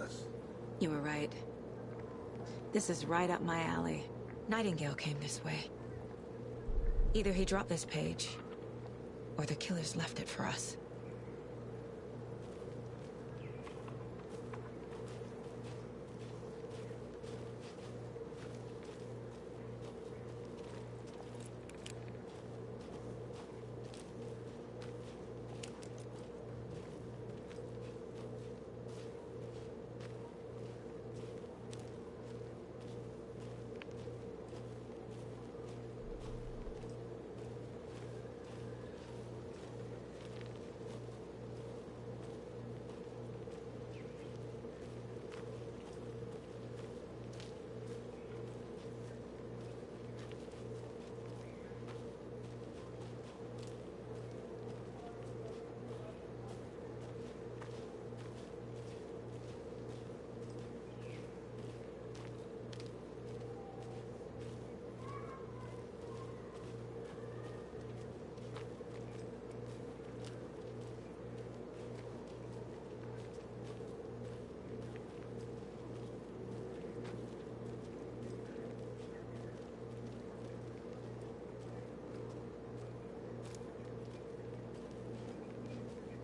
us. You were right. This is right up my alley. Nightingale came this way. Either he dropped this page, or the killers left it for us.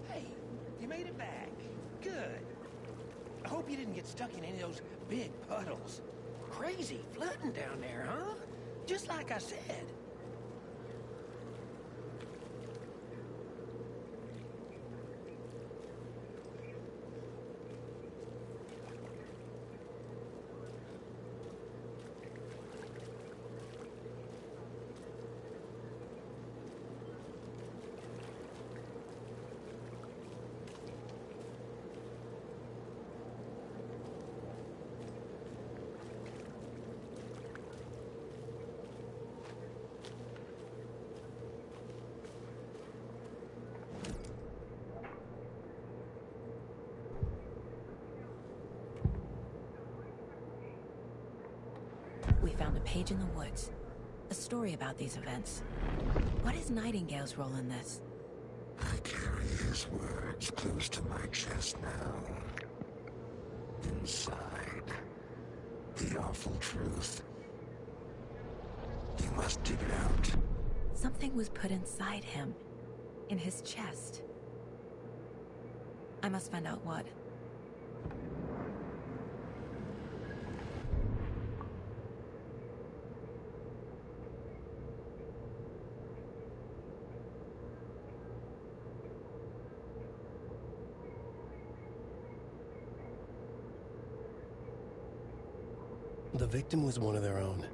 Hey, you made it back. Good. I hope you didn't get stuck in any of those big puddles. Crazy flooding down there, huh? Just like I said. We found a page in the woods. A story about these events. What is Nightingale's role in this? I carry his words close to my chest now. Inside, the awful truth. You must dig it out. Something was put inside him. In his chest. I must find out what. The victim was one of their own.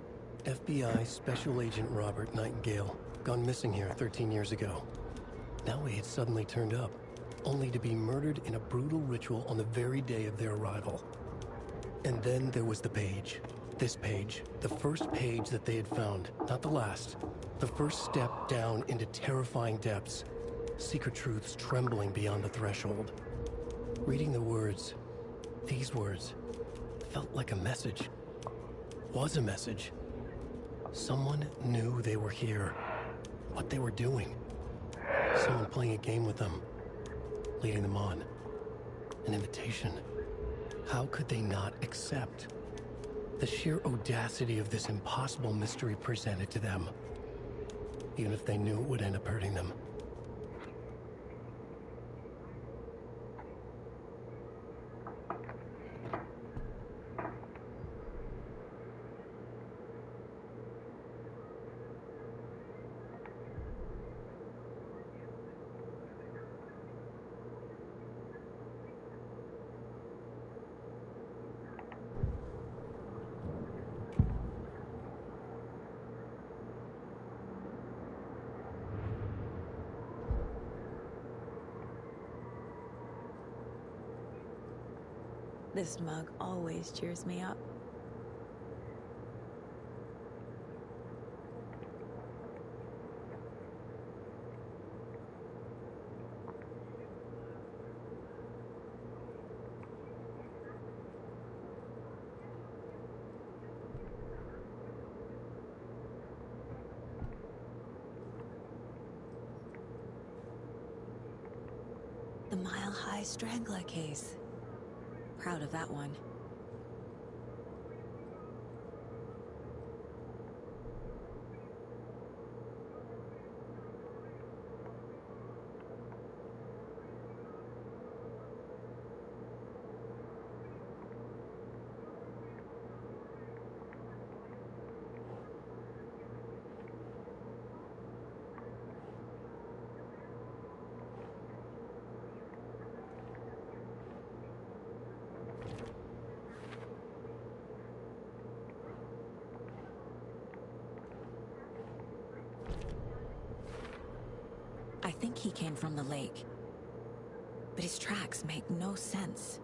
FBI Special Agent Robert Nightingale, gone missing here 13 years ago. Now he had suddenly turned up, only to be murdered in a brutal ritual on the very day of their arrival. And then there was the page. This page, the first page that they had found, not the last. The first step down into terrifying depths. Secret truths trembling beyond the threshold. Reading the words, these words, felt like a message. Was a message. Someone knew they were here. What they were doing. Someone playing a game with them. Leading them on. An invitation. How could they not accept? The sheer audacity of this impossible mystery presented to them. Even if they knew it would end up hurting them. This mug always cheers me up. The Mile High Strangler case. proud of that one. I think he came from the lake. But his tracks make no sense.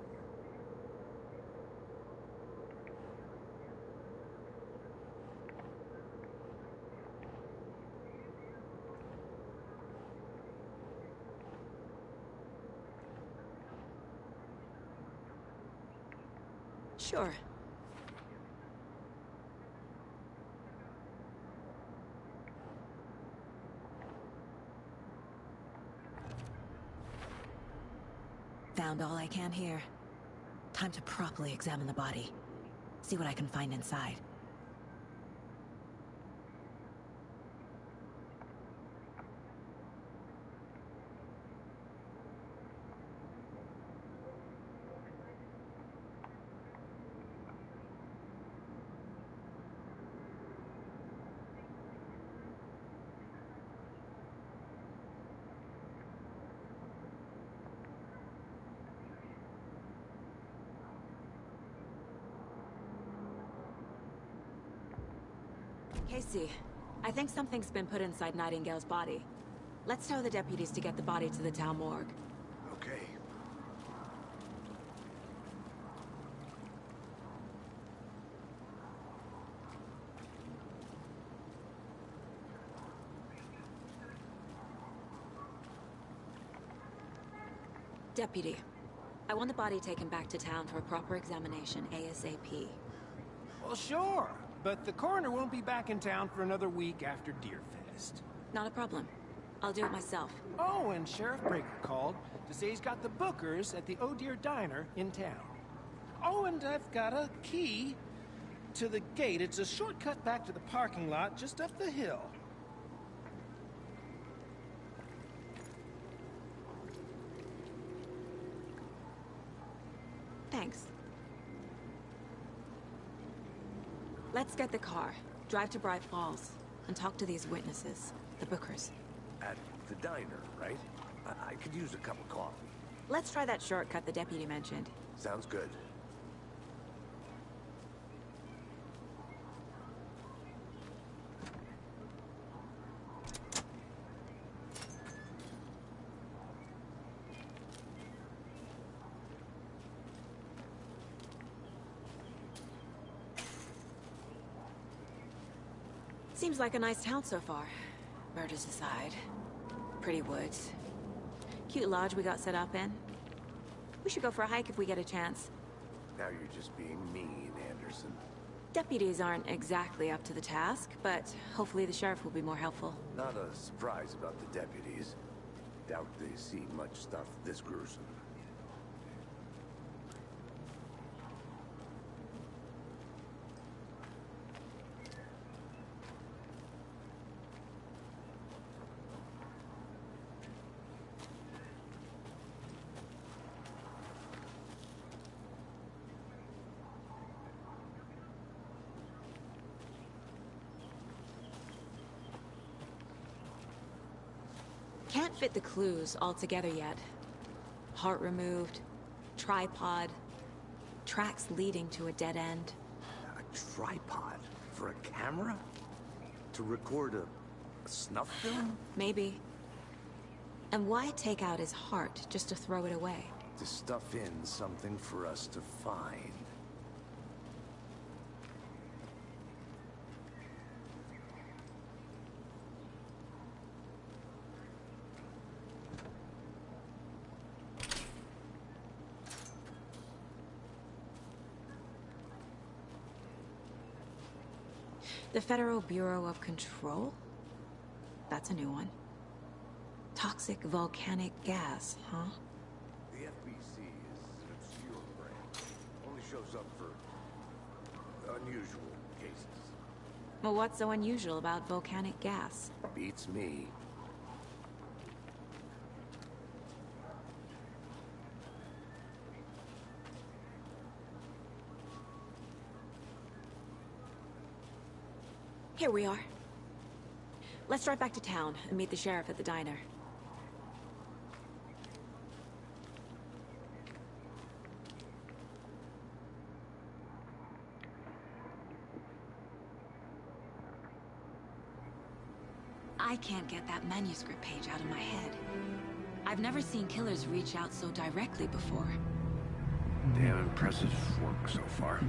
Sure. Found all I can here. Time to properly examine the body. See what I can find inside. Casey, I think something's been put inside Nightingale's body. Let's tell the deputies to get the body to the town morgue. Okay. Deputy, I want the body taken back to town for a proper examination ASAP. Well, sure. But the coroner won't be back in town for another week after Deerfest. Not a problem. I'll do it myself. Oh, and Sheriff Breaker called to say he's got the Bookers at the Oh Deer Diner in town. Oh, and I've got a key to the gate. It's a shortcut back to the parking lot just up the hill. Thanks. Let's get the car, drive to Bright Falls, and talk to these witnesses, the Bookers. At the diner, right? I could use a cup of coffee. Let's try that shortcut the deputy mentioned. Sounds good. Seems like a nice town so far. Murders aside. Pretty woods. Cute lodge we got set up in. We should go for a hike if we get a chance. Now you're just being mean, Anderson. Deputies aren't exactly up to the task, but hopefully the sheriff will be more helpful. Not a surprise about the deputies. Doubt they see much stuff this gruesome. Can't fit the clues all together yet. Heart removed, tripod, tracks leading to a dead end. A tripod? For a camera? To record a snuff film? Maybe. And why take out his heart just to throw it away? To stuff in something for us to find. The Federal Bureau of Control? That's a new one. Toxic volcanic gas, huh? The FBC is an obscure brand. shows up for unusual cases. Well, what's so unusual about volcanic gas? Beats me. Here we are. Let's drive back to town and meet the sheriff at the diner. I can't get that manuscript page out of my head. I've never seen killers reach out so directly before. Damn impressive work so far.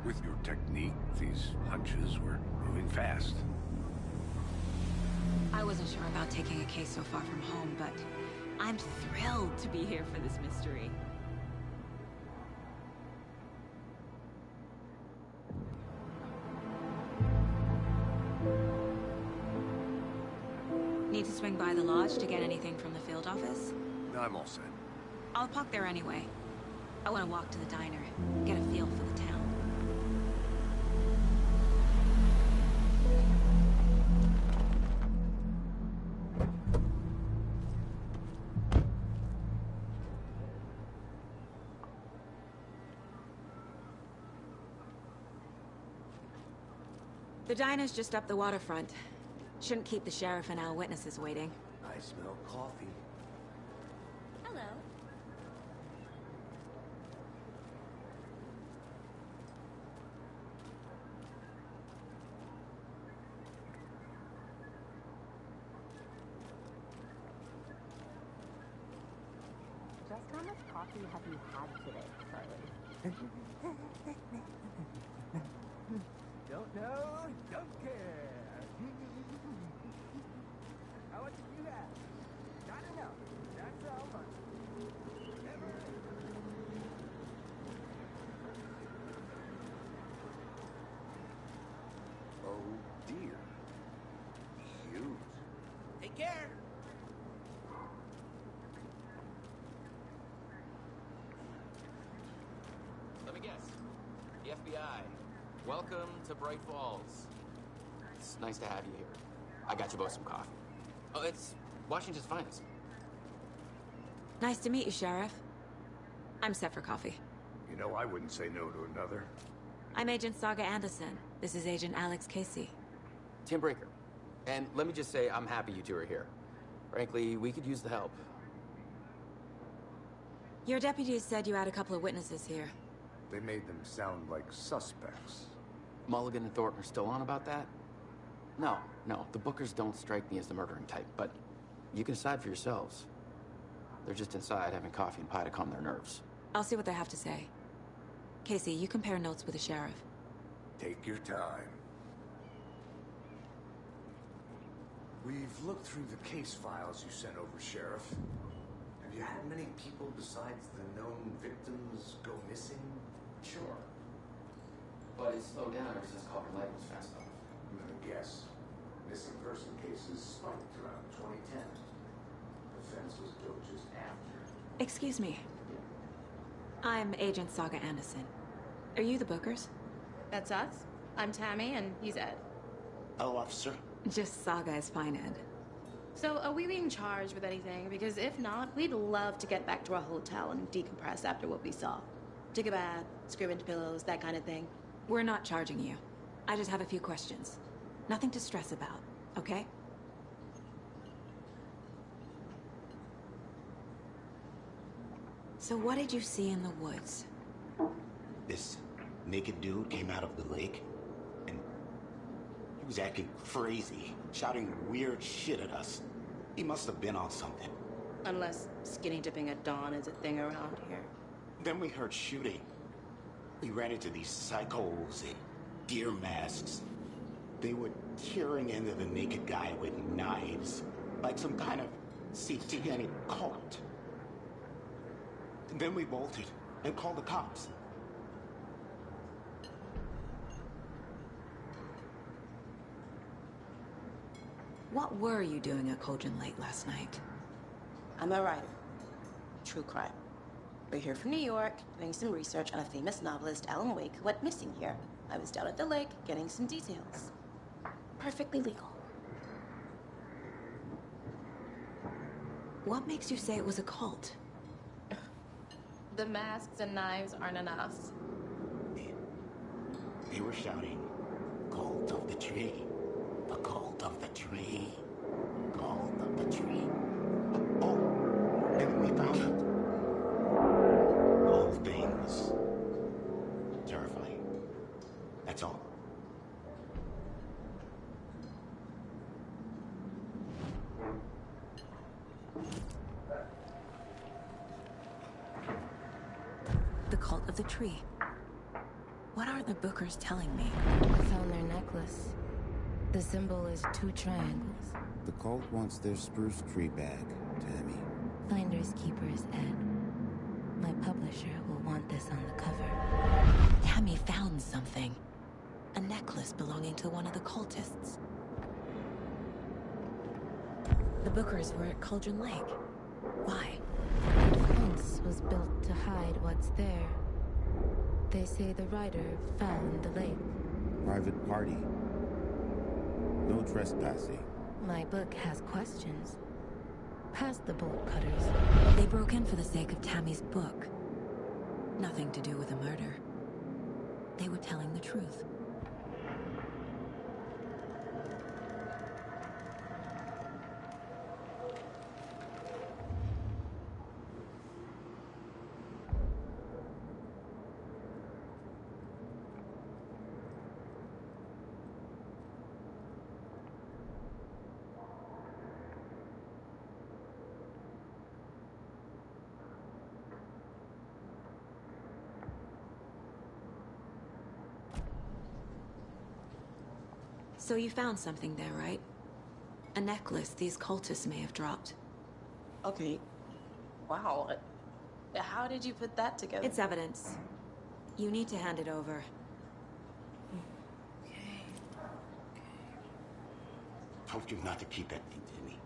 With your technique, these hunches were moving fast. I wasn't sure about taking a case so far from home, but I'm thrilled to be here for this mystery. Need to swing by the lodge to get anything from the field office? I'm all set. I'll park there anyway. I want to walk to the diner, get a feel for the town. The diner's just up the waterfront. Shouldn't keep the sheriff and our witnesses waiting. I smell coffee. Hello. Just how much coffee have you had today, Charlie? Don't know, don't care. How much did you have? Not enough. That's how much. Never. Oh dear. Huge. Take care. Let me guess. The FBI. Welcome to Bright Falls. It's nice to have you here. I got you both some coffee. Oh, it's Washington's finest. Nice to meet you, Sheriff. I'm set for coffee. You know, I wouldn't say no to another. I'm Agent Saga Anderson. This is Agent Alex Casey. Tim Breaker. And let me just say, I'm happy you two are here. Frankly, we could use the help. Your deputies said you had a couple of witnesses here. They made them sound like suspects. Mulligan and Thornton are still on about that? No, the Bookers don't strike me as the murdering type, but you can decide for yourselves. They're just inside having coffee and pie to calm their nerves. I'll see what they have to say. Casey, you compare notes with the sheriff. Take your time. We've looked through the case files you sent over, Sheriff. Have you had many people besides the known victims go missing? Sure. But it slowed down ever since Culver Lake was fast enough. I'm gonna guess. Missing person cases spiked around 2010. The fence was built just after. Excuse me. I'm Agent Saga Anderson. Are you the Bookers? That's us. I'm Tammy, and he's Ed. Hello, officer. Just Saga is fine, Ed. So, are we being charged with anything? Because if not, we'd love to get back to our hotel and decompress after what we saw. Take a bath, scream into pillows, that kind of thing. We're not charging you. I just have a few questions. Nothing to stress about, okay? So what did you see in the woods? This naked dude came out of the lake, and he was acting crazy, shouting weird shit at us. He must have been on something. Unless skinny dipping at dawn is a thing around here. Then we heard shooting. We ran into these psychos in deer masks. They were tearing into the naked guy with knives, like some kind of satanic cult. Then we bolted and called the cops. What were you doing at Cauldron Lake last night? I'm a writer. True crime. We're here from New York, doing some research on a famous novelist, Alan Wake, who went missing here. I was down at the lake, getting some details. Perfectly legal. What makes you say it was a cult? The masks and knives aren't enough. They were shouting, "Cult of the tree. The cult of the tree. Cult of the tree." Oh, and we found it. All things terrifying. That's all. The cult of the tree. What are the Bookers telling me? I found their necklace. The symbol is 2 triangles. The cult wants their spruce tree back, Tammy. Finders keepers, Ed. My publisher will want this on the cover. Tammy found something. A necklace belonging to one of the cultists. The Bookers were at Cauldron Lake. Why? The fence was built to hide what's there. They say the writer found the lake. Private party. No trespassing. My book has questions. Past the bolt cutters. They broke in for the sake of Tammy's book. Nothing to do with a murder. They were telling the truth. So you found something there, right? A necklace these cultists may have dropped. Okay. Wow. How did you put that together? It's evidence. You need to hand it over. Okay. Told you not to keep that thing to me.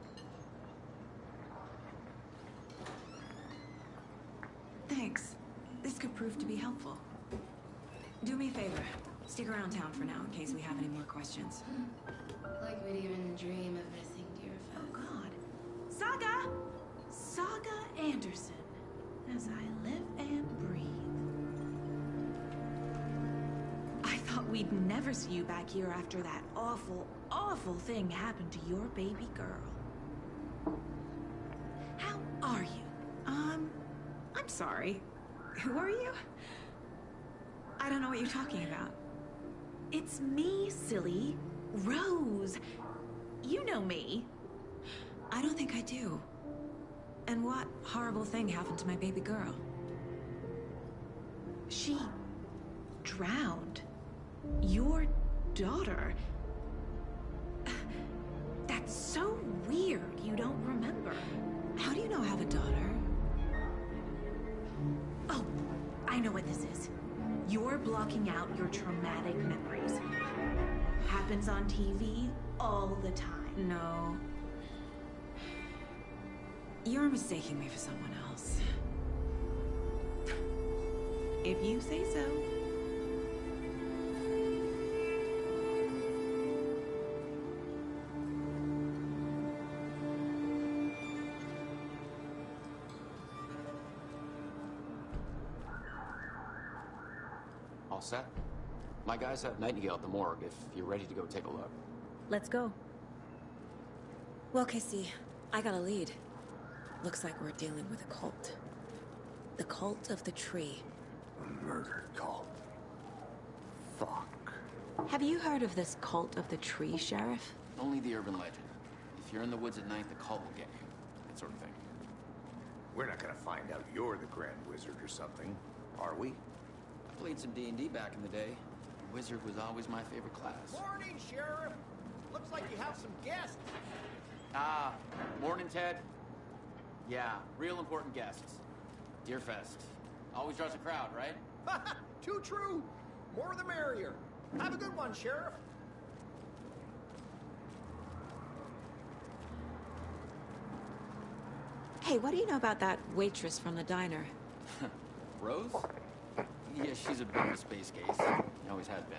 Thanks. This could prove to be helpful. Do me a favor. Stick around town for now in case we have any more questions. Like we'd even dream of missing dear Oh, God. Saga! Saga Anderson. As I live and breathe. I thought we'd never see you back here after that awful, awful thing happened to your baby girl. How are you? I'm sorry. Who are you? I don't know what you're talking about. It's me, silly. Rose. You know me. I don't think I do. And what horrible thing happened to my baby girl? She drowned. Your daughter. That's so weird you don't remember. How do you know I have a daughter? Oh, I know what this is. You're blocking out your traumatic memories. Happens on TV all the time. No. You're mistaking me for someone else. If you say so. All set? My guys have Nightingale at the morgue if you're ready to go take a look. Let's go. Well, Casey, I got a lead. Looks like we're dealing with a cult. The cult of the tree. A murder cult. Fuck. Have you heard of this cult of the tree, Sheriff? Only the urban legend. If you're in the woods at night, the cult will get you. That sort of thing. We're not gonna find out you're the Grand Wizard or something, are we? I played some D&D back in the day. Wizard was always my favorite class. Morning, Sheriff. Looks like you have some guests. Ah, morning, Ted. Yeah, real important guests. Deerfest. Always draws a crowd, right? Too true. More the merrier. Have a good one, Sheriff. Hey, what do you know about that waitress from the diner? Rose? Yeah, she's a bit of a space case. Always has been.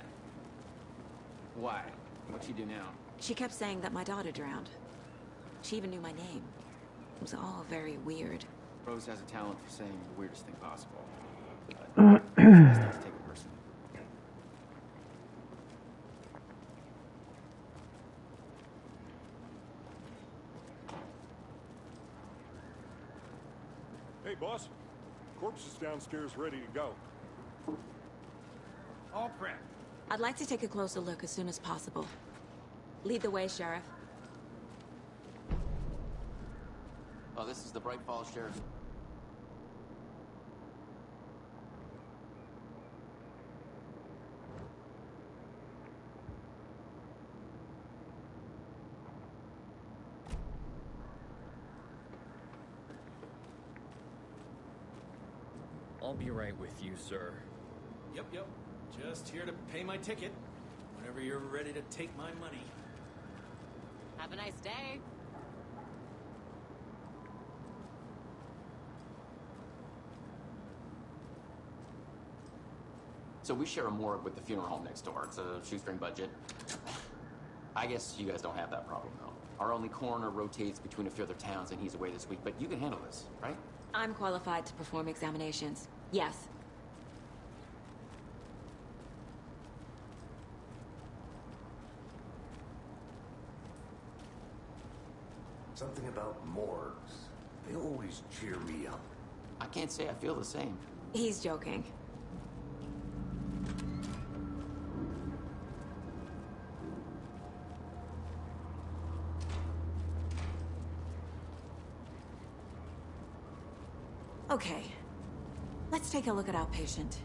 Why? What'd she do now? She kept saying that my daughter drowned. She even knew my name. It was all very weird. Rose has a talent for saying the weirdest thing possible. But she has to take it personally. Hey, boss. Corpse is downstairs ready to go. All prepped. I'd like to take a closer look as soon as possible. Lead the way, Sheriff. Oh, this is the Bright Falls Sheriff's... I'll be right with you, sir. Yep. Just here to pay my ticket. Whenever you're ready to take my money. Have a nice day. So we share a morgue with the funeral home next door. It's a shoestring budget. I guess you guys don't have that problem, though. Our only coroner rotates between a few other towns, and he's away this week. But you can handle this, right? I'm qualified to perform examinations. Yes. Something about morgues. They always cheer me up. I can't say I feel the same. He's joking. Okay. Let's take a look at our patient.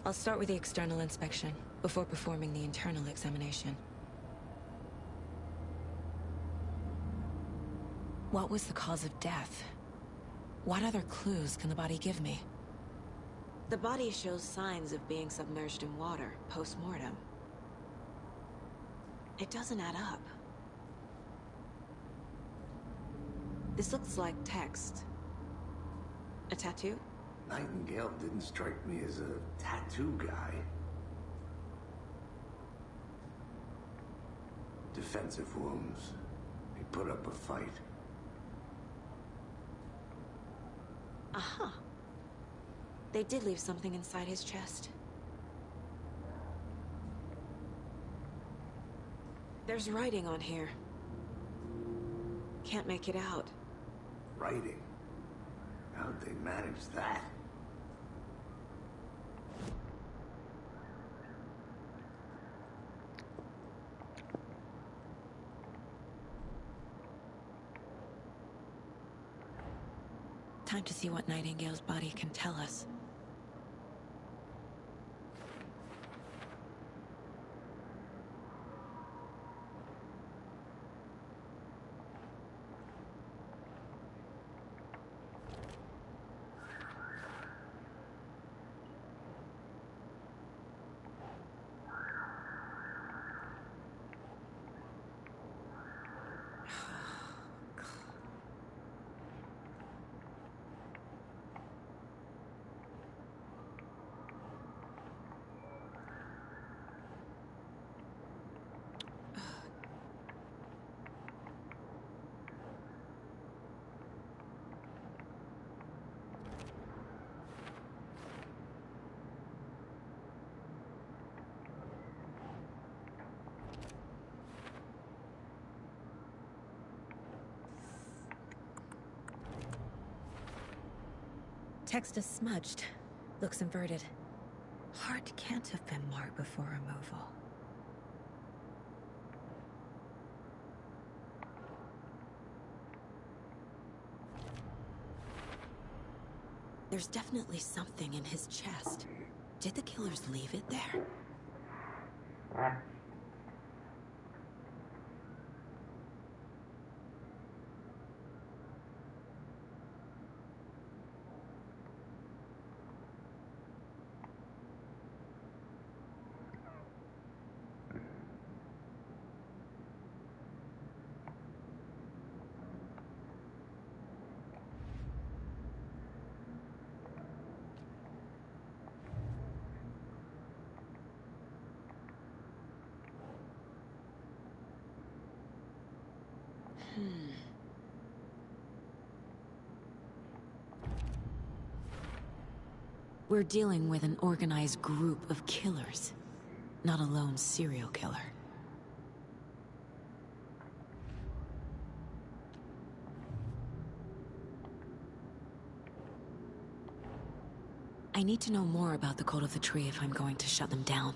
I'll start with the external inspection before performing the internal examination. What was the cause of death? What other clues can the body give me? The body shows signs of being submerged in water post-mortem. It doesn't add up. This looks like text. A tattoo? Nightingale didn't strike me as a tattoo guy. Defensive wounds. He put up a fight. Aha. They did leave something inside his chest. There's writing on here. Can't make it out. Writing? How'd they manage that? Time to see what Nightingale's body can tell us. Text is smudged. Looks inverted. Heart can't have been marked before removal. There's definitely something in his chest. Did the killers leave it there? We're dealing with an organized group of killers, not a lone serial killer. I need to know more about the Cult of the Tree if I'm going to shut them down.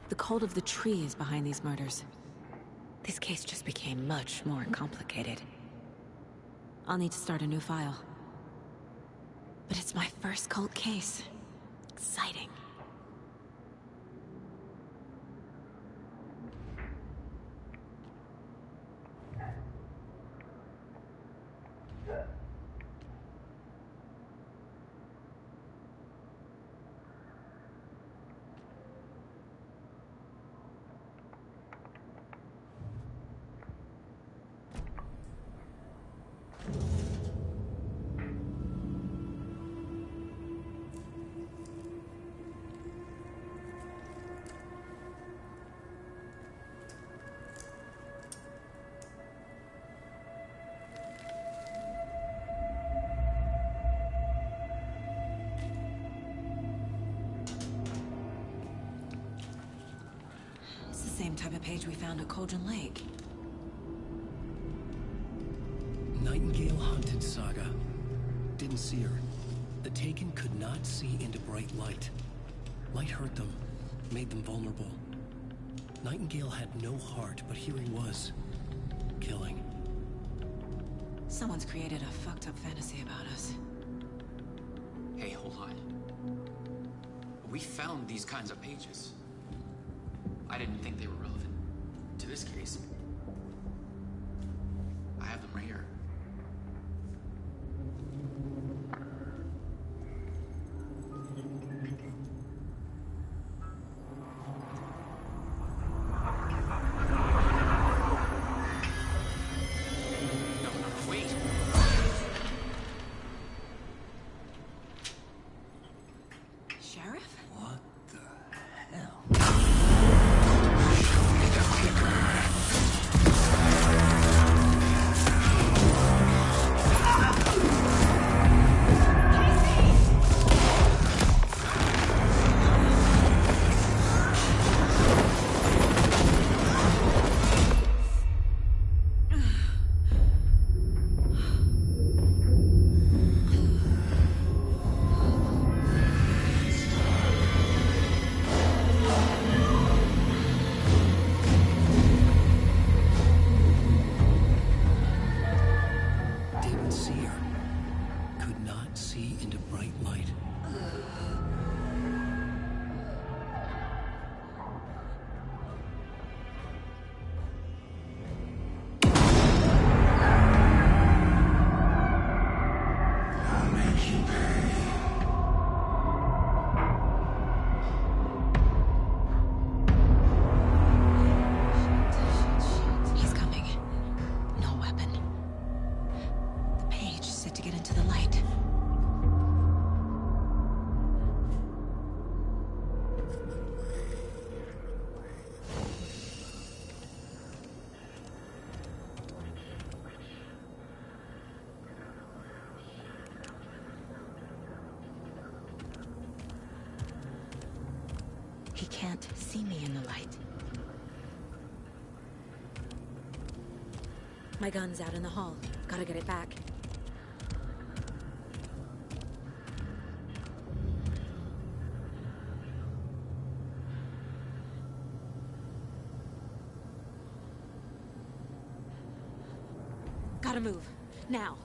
The Cult of the Tree is behind these murders. This case just became much more complicated. I'll need to start a new file. But it's my first cult case. Exciting. Same type of page we found at Cauldron Lake. Nightingale hunted Saga. Didn't see her. The Taken could not see into bright light. Light hurt them, made them vulnerable. Nightingale had no heart, but here he was. Killing. Someone's created a fucked up fantasy about us. Hey, hold on. We found these kinds of pages. I didn't think they were relevant to this case. I have them right here. No, wait. Sheriff? What the hell? Didn't see her. Could not see into bright light. I'll make you pay. He's coming. No weapon. The page said to get into the light. can't see me in the light. My gun's out in the hall. Gotta get it back. Gotta move. Now.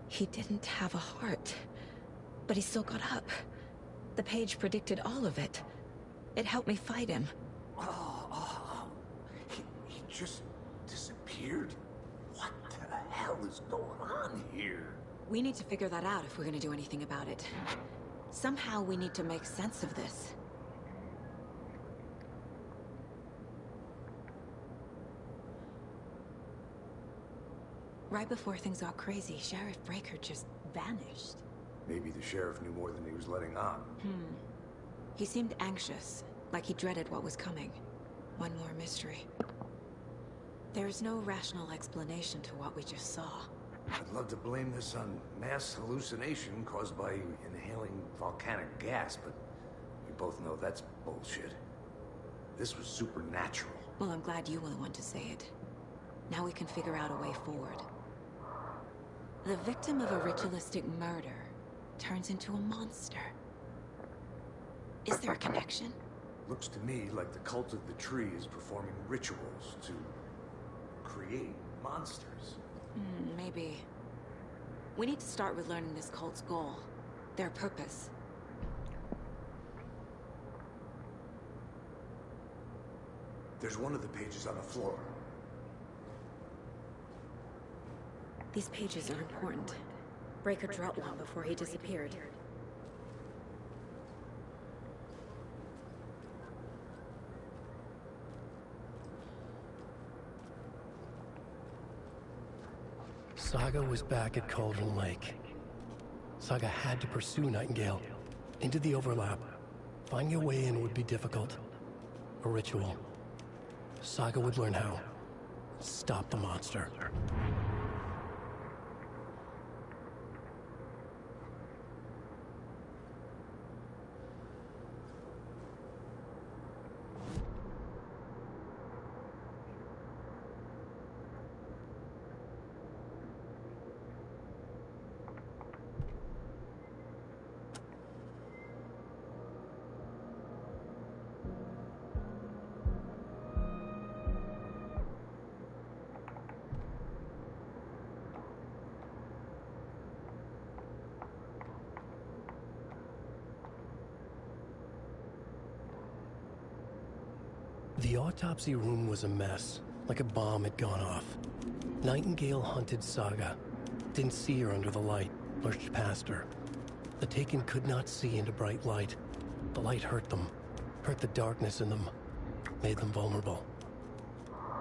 He didn't have a heart, but he still got up. The page predicted all of it. It helped me fight him. He just disappeared? What the hell is going on here? We need to figure that out if we're gonna do anything about it. Somehow we need to make sense of this. Right before things got crazy, Sheriff Breaker just vanished. Maybe the sheriff knew more than he was letting on. He seemed anxious, like he dreaded what was coming. One more mystery. There's no rational explanation to what we just saw. I'd love to blame this on mass hallucination caused by inhaling volcanic gas, but we both know that's bullshit. This was supernatural. Well, I'm glad you were the one to say it. Now we can figure out a way forward. The victim of a ritualistic murder turns into a monster. Is there a connection? Looks to me like the cult of the tree is performing rituals to create monsters. Maybe. We need to start with learning this cult's goal. Their purpose. There's one of the pages on the floor. These pages are important. Breaker dropped one before he disappeared. Saga was back at Cauldron Lake. Saga had to pursue Nightingale. Into the overlap. Finding a way in would be difficult. A ritual. Saga would learn how. Stop the monster. The autopsy room was a mess, like a bomb had gone off. Nightingale hunted Saga. Didn't see her under the light. lurched past her. The Taken could not see into bright light. The light hurt them, hurt the darkness in them, made them vulnerable.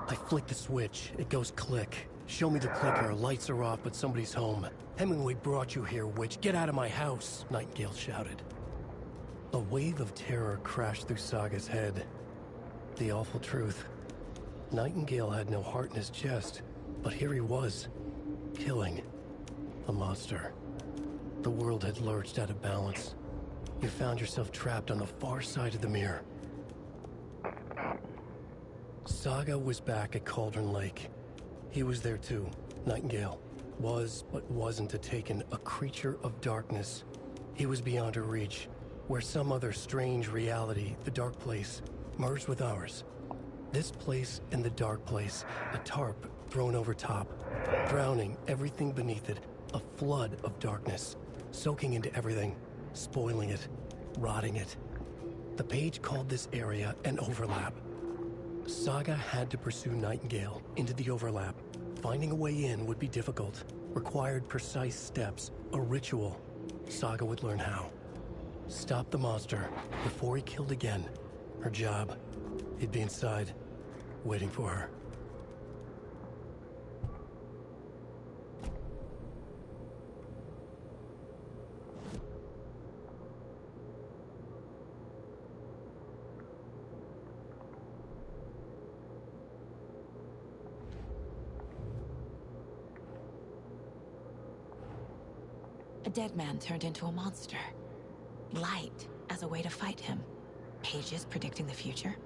I flick the switch, it goes click. Show me the clicker, lights are off, but somebody's home. Hemingway brought you here, witch. Get out of my house, Nightingale shouted. A wave of terror crashed through Saga's head. The awful truth. Nightingale had no heart in his chest, but here he was, killing a monster. The world had lurched out of balance. You found yourself trapped on the far side of the mirror. Saga was back at Cauldron Lake. He was there too. Nightingale was, but wasn't a Taken, a creature of darkness. He was beyond her reach, where some other strange reality, the dark place, merged with ours. This place and the dark place, a tarp thrown over top, drowning everything beneath it, a flood of darkness, soaking into everything, spoiling it, rotting it. The page called this area an overlap. Saga had to pursue Nightingale into the overlap. Finding a way in would be difficult, required precise steps, a ritual. Saga would learn how. Stop the monster before he killed again. Her job. He'd be inside, waiting for her. A dead man turned into a monster. Light as a way to fight him. Pages predicting the future.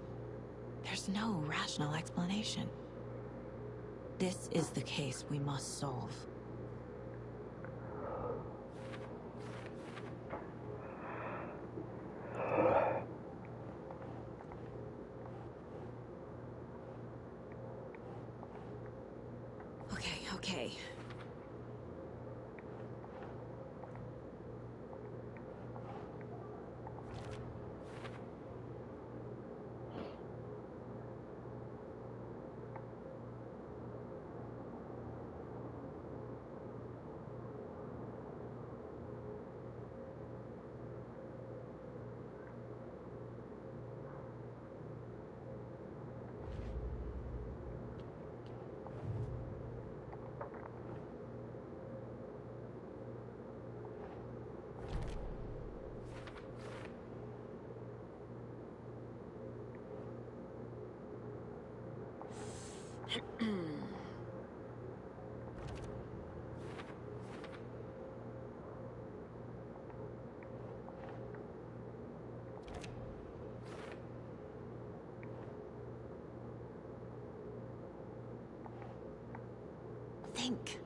There's no rational explanation. This is the case we must solve. Okay. Think.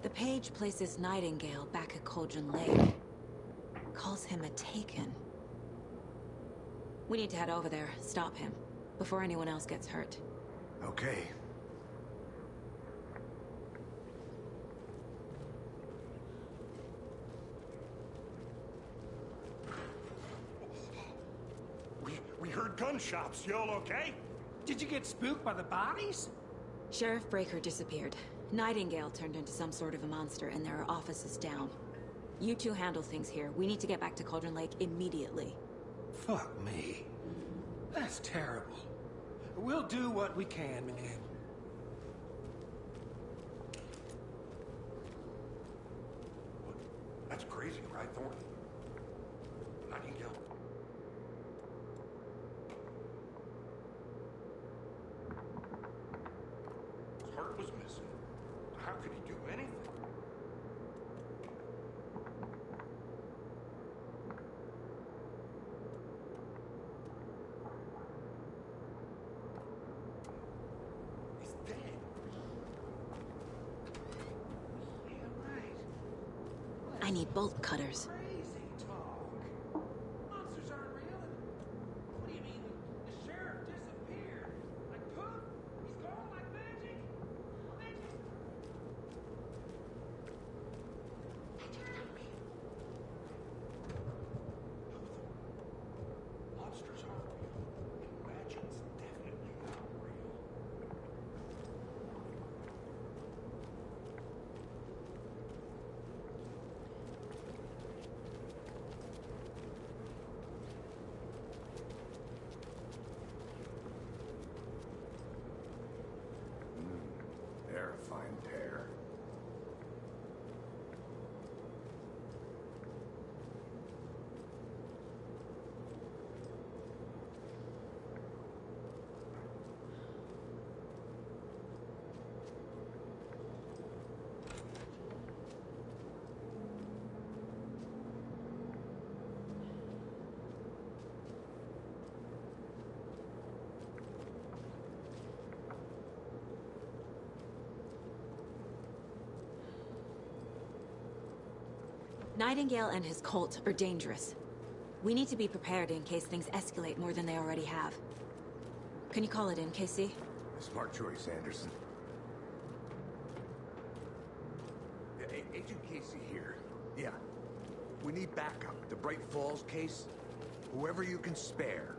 The page places Nightingale back at Cauldron Lake. Calls him a Taken. We need to head over there, stop him, before anyone else gets hurt. Okay. We heard gunshots. You all okay? Did you get spooked by the bodies? Sheriff Breaker disappeared. Nightingale turned into some sort of a monster, and there are offices down. You two handle things here. We need to get back to Cauldron Lake immediately. Fuck me. That's terrible. We'll do what we can, man. That's crazy, right, Thornton? Nightingale. His heart was missing. How could he do anything? I need bolt cutters. Crazy talk. Monsters aren't real. What do you mean? The sheriff disappeared. Like poof? He's gone like magic? Magic? Monsters aren't real. And Ratchet's definitely not real. They're a fine pair. Nightingale and his cult are dangerous. We need to be prepared in case things escalate more than they already have. Can you call it in, Casey? Smart choice, Anderson. Agent Casey here. Yeah. We need backup. The Bright Falls case. Whoever you can spare.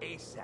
ASAP.